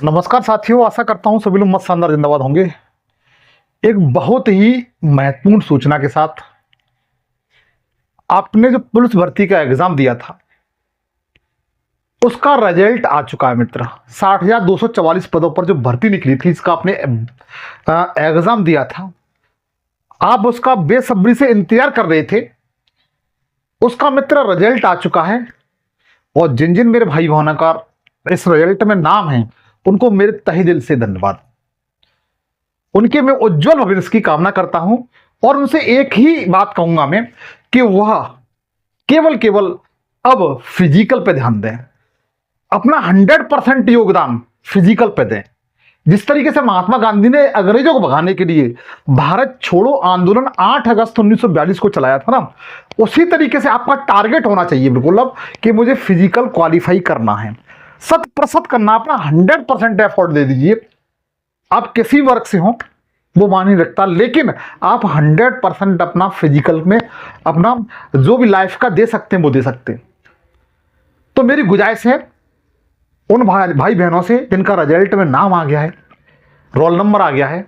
नमस्कार साथियों, आशा करता हूं सभी लोग मस्त शानदार जिंदाबाद होंगे। एक बहुत ही महत्वपूर्ण सूचना के साथ, आपने जो पुलिस भर्ती का एग्जाम दिया था उसका रिजल्ट आ चुका है मित्र। 60,244 पदों पर जो भर्ती निकली थी, इसका आपने एग्जाम दिया था, आप उसका बेसब्री से इंतजार कर रहे थे। उसका मित्र रिजल्ट आ चुका है और जिन जिन मेरे भाई बहनों का इस रिजल्ट में नाम है, उनको मेरे तहे दिल से धन्यवाद। उनके मैं उज्जवल भविष्य की कामना करता हूं और उनसे एक ही बात कहूंगा मैं कि वह केवल अब फिजिकल पे ध्यान दें, अपना 100% योगदान फिजिकल पे दें। जिस तरीके से महात्मा गांधी ने अंग्रेजों को भगाने के लिए भारत छोड़ो आंदोलन 8 अगस्त 1942 को चलाया था ना, उसी तरीके से आपका टारगेट होना चाहिए बिल्कुल अब कि मुझे फिजिकल क्वालिफाई करना है, 100% करना, अपना 100% एफर्ट दे दीजिए। आप किसी वर्ग से हो वो मानी रखता, लेकिन आप 100% अपना फिजिकल में अपना जो भी लाइफ का दे सकते हैं वो दे सकते हैं। तो मेरी गुजारिश है उन भाई बहनों से जिनका रिजल्ट में नाम आ गया है, रोल नंबर आ गया है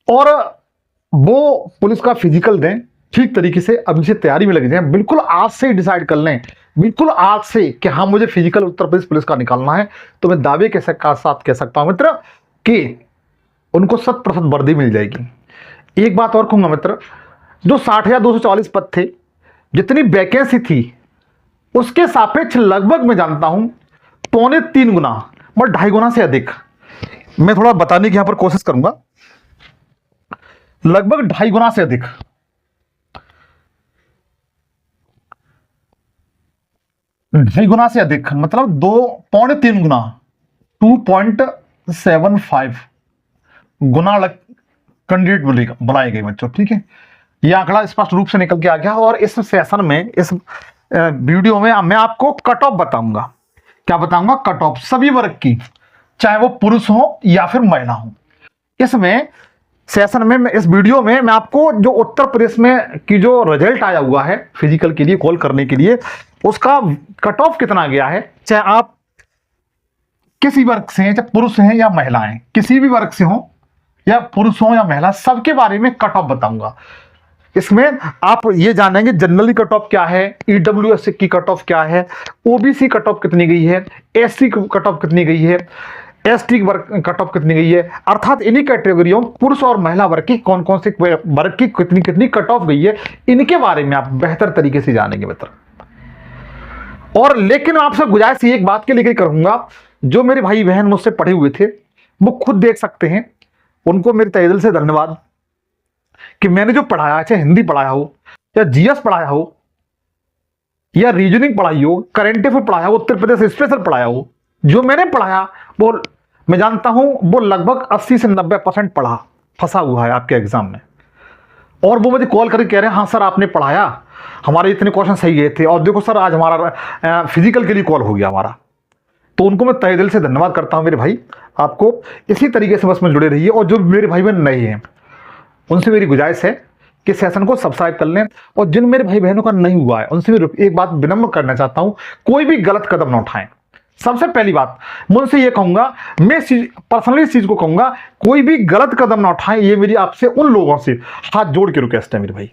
और वो पुलिस का फिजिकल दें ठीक तरीके से, अभी से तैयारी में लग जाए। बिल्कुल आज से ही डिसाइड कर लें, बिल्कुल आज से कि हाँ मुझे फिजिकल उत्तर प्रदेश पुलिस का निकालना है। तो मैं दावे के साथ कह सकता हूं मित्र कि उनको 100% वर्दी मिल जाएगी। एक बात और कहूंगा मित्र, जो 60,244 पद थे, जितनी वैकेंसी थी उसके सापेक्ष लगभग मैं जानता हूं 3.25 गुना और 2.5 गुना से अधिक। मैं थोड़ा बताने की यहां पर कोशिश करूंगा, लगभग 2.5 गुना से अधिक, मतलब 2.3 गुना, 2.75 गुना कैंडिडेट बुलाए गए बच्चों। ठीक है, यह आंकड़ा स्पष्ट रूप से निकल के आ गया। और इस सेशन में, इस वीडियो में मैं आपको कट ऑफ बताऊंगा। क्या बताऊंगा? कट ऑफ सभी वर्ग की, चाहे वो पुरुष हो या फिर महिला हो। इसमें सेशन में, इस वीडियो में मैं आपको जो उत्तर प्रदेश में की जो रिजल्ट आया हुआ है फिजिकल के लिए कॉल करने के लिए, उसका कट ऑफ कितना गया है, चाहे आप किसी वर्ग से हैं, चाहे पुरुष हैं या महिलाएं, किसी भी वर्ग से हो या पुरुष हो या महिला, सबके बारे में कट ऑफ बताऊंगा। इसमें आप ये जानेंगे जनरली कट ऑफ क्या है, ईडब्ल्यूएस की कट ऑफ क्या है, ओबीसी कट ऑफ कितनी गई है, एससी कट ऑफ कितनी गई है, एसटी कट ऑफ कितनी गई है, अर्थात इन्हीं कैटेगरियों पुरुष और महिला वर्ग की कौन कौन से वर्ग की कितनी कट ऑफ गई है, इनके बारे में आप बेहतर तरीके से जानेंगे मित्र। और लेकिन आपसे गुजारिश एक बात के लिए करूंगा, जो मेरे भाई बहन मुझसे पढ़े हुए थे वो खुद देख सकते हैं, उनको मेरे तहे दिल से धन्यवाद कि मैंने जो पढ़ाया, चाहे हिंदी पढ़ाया हो या जीएस पढ़ाया हो या रीजनिंग पढ़ाई हो, करंट अफेयर पढ़ाया हो, उत्तर प्रदेश स्पेशल पढ़ाया हो, जो मैंने पढ़ाया वो मैं जानता हूं वो लगभग 80 से 90% पढ़ा फंसा हुआ है आपके एग्जाम में। और वो मुझे कॉल करके कह रहे हैं हाँ सर आपने पढ़ाया, हमारे इतने क्वेश्चन सही गए थे और देखो सर आज हमारा फिजिकल के लिए कॉल हो गया हमारा। तो उनको मैं तहे दिल से धन्यवाद करता हूं मेरे भाई। आपको इसी तरीके से बस में जुड़े रहिए। और जो मेरे भाई बहन नए हैं उनसे मेरी गुजारिश है कि सेशन को सब्सक्राइब कर लें। और जिन मेरे भाई बहनों का नहीं हुआ है उनसे मैं एक बात विनम्र करना चाहता हूं, कोई भी गलत कदम ना उठाएं। सबसे पहली बात मैं उनसे ये कहूंगा, मैं पर्सनली इस चीज को कहूंगा, कोई भी गलत कदम ना उठाएं। ये मेरी आपसे उन लोगों से हाथ जोड़ के रिक्वेस्ट है मेरे भाई।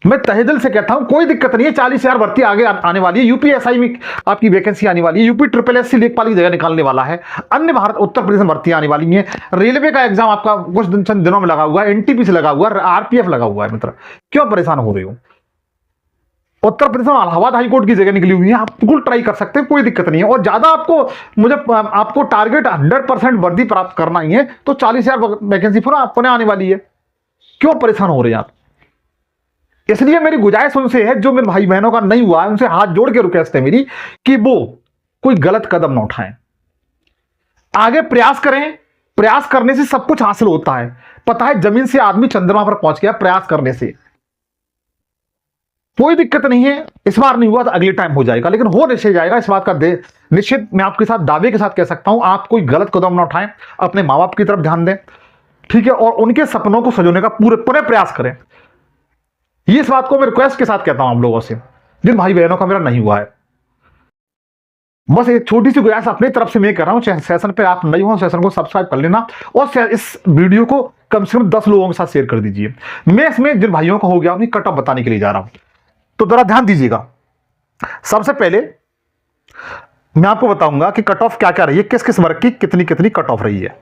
मैं तहे दिल से कहता हूं कोई दिक्कत नहीं है, 40,000 भर्ती आगे आने वाली है, यूपीएसआई में आपकी वैकेंसी आने वाली है, यूपी ट्रिपल एससी लेखपाल की जगह निकालने वाला है, अन्य भारत उत्तर प्रदेश में भर्ती आने वाली है, रेलवे का एग्जाम आपका कुछ चंद दिनों में लगा हुआ है, एनटीपी से लगा हुआ है, आरपीएफ लगा हुआ है। मित्र क्यों परेशान हो रही हो? उत्तर प्रदेश में इलाहाबाद हाईकोर्ट की जगह निकली हुई है, आप बिल्कुल ट्राई कर सकते हैं, कोई दिक्कत नहीं है। और ज्यादा आपको टारगेट 100% वर्दी प्राप्त करना ही है तो 40,000 वैकेंसी पुनः आने वाली है। क्यों परेशान हो रहे हैं आप? इसलिए मेरी गुजारिश उनसे है, जो मेरे भाई बहनों का नहीं हुआ है उनसे हाथ जोड़ के रिक्वेस्ट है मेरी कि वो कोई गलत कदम ना उठाएं, आगे प्रयास करें। प्रयास करने से सब कुछ हासिल होता है। पता है जमीन से आदमी चंद्रमा पर पहुंच गया प्रयास करने से। कोई दिक्कत नहीं है, इस बार नहीं हुआ तो अगले टाइम हो जाएगा, लेकिन हो निश्चय जाएगा, इस बात का निश्चित मैं आपके साथ दावे के साथ कह सकता हूं। आप कोई गलत कदम ना उठाएं, अपने माँ बाप की तरफ ध्यान दें, ठीक है, और उनके सपनों को सजोने का पूरे प्रयास करें। ये इस बात को मैं रिक्वेस्ट के साथ कहता हूं आप लोगों से, जिन भाई बहनों का मेरा नहीं हुआ है। बस एक छोटी सी गुजारिश अपनी तरफ से मैं कर रहा हूं, सेशन पे आप नए हो सेशन को सब्सक्राइब कर लेना और इस वीडियो को कम से कम 10 लोगों के साथ शेयर कर दीजिए। मैं इसमें जिन भाइयों को हो गया उन्हें कट ऑफ बताने के लिए जा रहा हूं, तो जरा ध्यान दीजिएगा। सबसे पहले मैं आपको बताऊंगा कि कट ऑफ क्या क्या रही है, किस किस वर्ग की कितनी कितनी कट ऑफ रही है,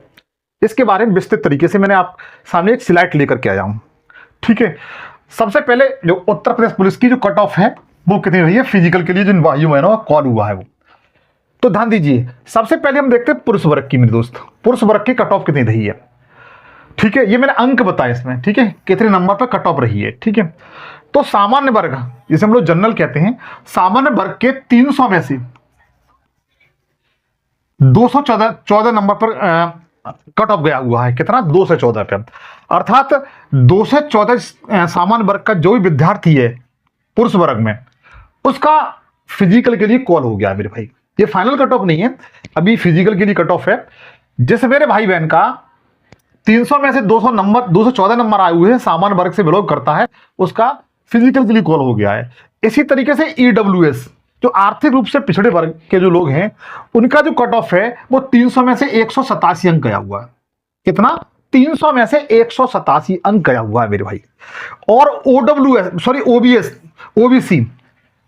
इसके बारे में विस्तृत तरीके से मैंने आप सामने एक स्लाइड लेकर के आया हूं। ठीक है, सबसे पहले जो उत्तर प्रदेश पुलिस की जो कट ऑफ है वो कितनी रही है फिजिकल के लिए, जिन भाइयों बहनों का कॉल हुआ है वो, तो ध्यान दीजिए। सबसे पहले हम देखते हैं पुरुष वर्ग की मेरे दोस्त, पुरुष वर्ग की कट ऑफ कितनी रही है। ठीक है, ये मैंने अंक बताया इसमें, ठीक है, कितने नंबर पर कट ऑफ रही है। ठीक है, तो सामान्य वर्ग जिसे हम लोग जनरल कहते हैं, सामान्य वर्ग के 300 में से 214 नंबर पर कट ऑफ गया हुआ है। कितना? 214 पे। अर्थात 214 सामान्य वर्ग का जो भी विद्यार्थी है पुरुष वर्ग में, उसका फिजिकल के लिए कॉल हो गया मेरे भाई। ये फाइनल कट ऑफ नहीं है, अभी फिजिकल के लिए कट ऑफ है। जिस मेरे भाई बहन का 300 में से 214 नंबर आए हुए हैं, सामान्य वर्ग से बिलोंग करता है, उसका फिजिकल के लिए कॉल हो गया है। इसी तरीके से ईडब्ल्यूएस जो आर्थिक रूप से पिछड़े वर्ग के जो लोग हैं, उनका जो कट ऑफ है वो 300 में से 187 अंक गया हुआ है। कितना? 300 में से 187 अंक गया हुआ है मेरे भाई। और ओबीसी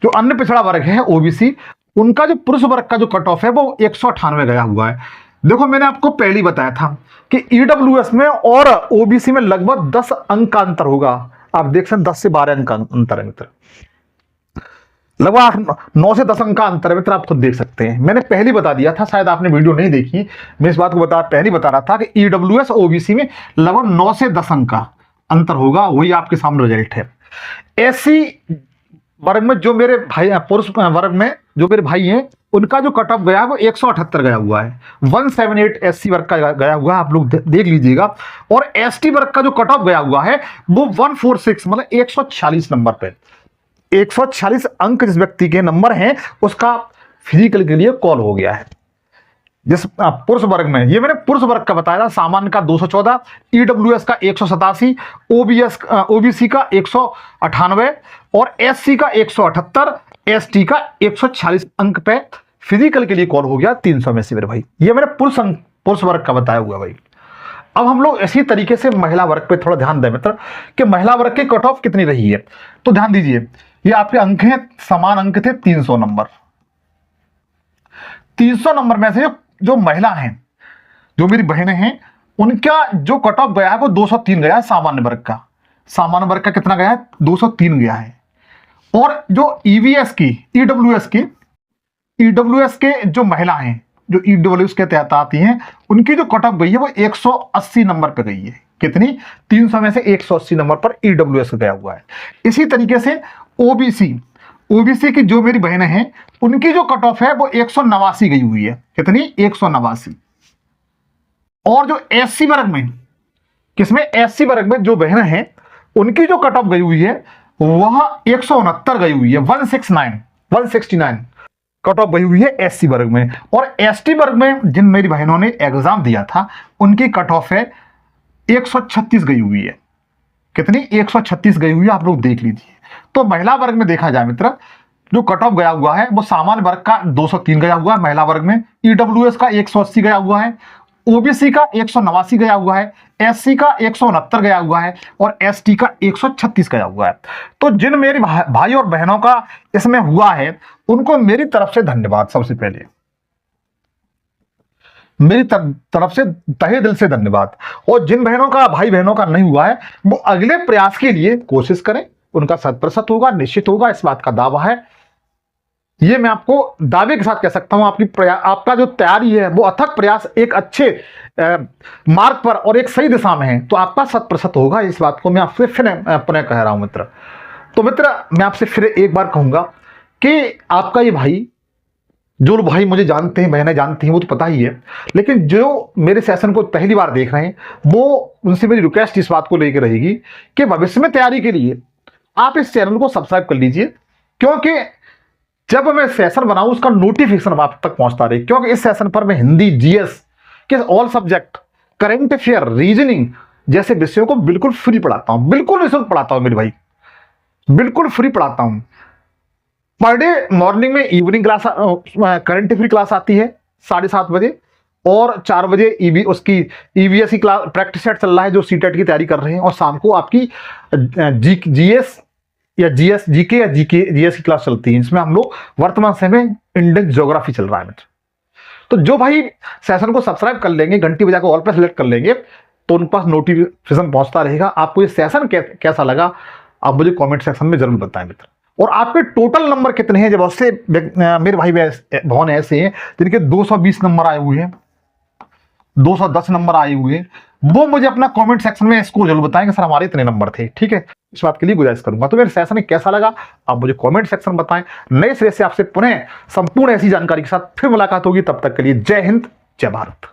जो अन्य पिछड़ा वर्ग है ओबीसी, उनका जो पुरुष वर्ग का जो कट ऑफ है वो 198 गया हुआ है। देखो मैंने आपको पहले ही बताया था कि ईडब्ल्यूएस में और ओबीसी में लगभग 10 अंक का अंतर होगा। आप देख सकते हैं 10 से 12 अंक का अंतर है मित्र, लगभग 9 से 10 अंक का अंतर है मित्र, आप खुद देख सकते हैं। मैंने पहले ही बता दिया था, शायद आपने वीडियो नहीं देखी, मैं इस बात को पहले ही बता रहा था कि ईडब्ल्यूएस ओबीसी में लगभग 9 से 10 अंक का अंतर होगा, वही आपके सामने रिजल्ट है। एससी वर्ग में जो मेरे भाई, पुरुष वर्ग में जो मेरे भाई हैं, उनका जो कट ऑफ गया है वो 178 गया हुआ है। 178 एससी वर्ग का गया हुआ है, आप लोग देख लीजिएगा। और एसटी वर्ग का जो कट ऑफ गया हुआ है वो 146 मतलब 146 नंबर पे, 146 अंक जिस व्यक्ति के नंबर हैं उसका फिजिकल के लिए कॉल हो गया है। जिस पुरुष वर्ग में, ये मैंने पुरुष वर्ग का बताया था, सामान्य का 214, ईडब्ल्यूएस का 187, ओबीसी का 198 और एससी का 178, एसटी का 146 अंक पे फिजिकल के लिए कॉल हो गया 300 में से मेरे भाई। ये मैंने पुरुष वर्ग का बताया हुआ भाई। अब हम लोग इसी तरीके से महिला वर्ग पे थोड़ा ध्यान दें मित्र कि महिला वर्ग की कट ऑफ कितनी रही है। तो ध्यान दीजिए, ये आपके अंक हैं, समान अंक थे 300 नंबर। 300 नंबर में से जो महिला हैं, जो मेरी बहनें हैं, उनका जो कट ऑफ गया है वो 203 गया है सामान्य वर्ग का। सामान्य वर्ग का कितना गया है? 203 गया है। और जो ईवीएस की, ईडब्ल्यूएस के जो महिला हैं, जो ईडब्ल्यूएस के तहत आती हैं, उनकी जो कट ऑफ गई है वो 180 नंबर पे गई है। कितनी? 300 में से 180 नंबर पर ईडब्ल्यूएस गया हुआ है। इसी तरीके से ओबीसी की जो मेरी बहनें हैं, उनकी जो कट ऑफ है वो 189 गई हुई है। कितनी? 189। और जो एससी वर्ग में, किसमें? एससी वर्ग में जो बहनें हैं, उनकी जो कट ऑफ गई हुई है वह 169 गई हुई है। 169 कट ऑफ गई हुई है एससी वर्ग में। और एसटी वर्ग में जिन मेरी बहनों ने एग्जाम दिया था, उनकी कट ऑफ है 136 गई हुई है। कितनी? 136 गई हुई है, आप लोग देख लीजिए। तो महिला वर्ग में देखा जाए मित्र, जो कट ऑफ गया हुआ है वो सामान्य वर्ग का 203 गया हुआ है महिला वर्ग में, ईडब्ल्यूएस का 180 गया हुआ है, ओबीसी का 189 गया हुआ है, एससी का 169 गया हुआ है और एसटी का 136 गया हुआ है। तो जिन मेरे भाई और बहनों का इसमें हुआ है, उनको मेरी तरफ से धन्यवाद। सबसे पहले मेरी तरफ से तहे दिल से धन्यवाद। और जिन बहनों का, भाई बहनों का नहीं हुआ है, वो अगले प्रयास के लिए कोशिश करें, उनका 100% होगा, निश्चित होगा, इस बात का दावा है। ये मैं आपको दावे के साथ कह सकता हूं। आपका जो तैयारी है वो अथक प्रयास एक अच्छे मार्ग पर और एक सही दिशा में है, तो आपका 100% होगा। इस बात को मैं आपसे फिर पुनः कह रहा हूं मित्र। तो मित्र, मैं आपसे फिर एक बार कहूंगा कि आपका ये भाई, जो लोग भाई मुझे जानते हैं, बहनें जानती हैं, वो तो पता ही है, लेकिन जो मेरे सेशन को पहली बार देख रहे हैं, वो उनसे मेरी रिक्वेस्ट इस बात को लेकर रहेगी कि भविष्य में तैयारी के लिए आप इस चैनल को सब्सक्राइब कर लीजिए, क्योंकि जब मैं सेशन बनाऊं उसका नोटिफिकेशन आप तक पहुंचता रहे। क्योंकि इस सेशन पर मैं हिंदी, जीएस के all subject, current affair, reasoning जैसे विषयों को बिल्कुल फ्री पढ़ाता हूं, बिल्कुल निःशुल्क पढ़ाता हूं मेरे भाई। बिल्कुल फ्री पढ़ाता हूं। पर डे मॉर्निंग में evening class, current affair class आती है 7:30 बजे, और 4 बजे उसकी ईवीएस की क्लास प्रैक्टिस सेट चल रहा है जो सीटेट की तैयारी कर रहे हैं, और शाम को आपकी जीएस या जीके या जीएस की क्लास चलती है। इसमें हम लोग वर्तमान समय में इंडियन ज्योग्राफी चल रहा है मित्र। तो जो भाई सेशन को सब्सक्राइब कर लेंगे, घंटी बजा को ऑल पे सेलेक्ट कर लेंगे, तो उन पास नोटिफिकेशन पहुंचता रहेगा। आपको ये सेशन कैसा लगा आप मुझे कमेंट सेक्शन में जरूर बताएं मित्र। और आपके टोटल नंबर कितने हैं? जब बहुत से मेरे भाई बहन ऐसे हैं जिनके 220 नंबर आए हुए हैं, 210 नंबर आए हुए हैं, वो मुझे अपना कमेंट सेक्शन में इसको जरूर बताएं कि सर हमारे इतने नंबर थे। ठीक है, इस बात के लिए गुजारिश करूंगा। तो मेरे सेशन कैसा लगा आप मुझे कमेंट सेक्शन में बताएं। नए सिरे से आपसे पुनः संपूर्ण ऐसी जानकारी के साथ फिर मुलाकात होगी। तब तक के लिए जय हिंद, जय भारत।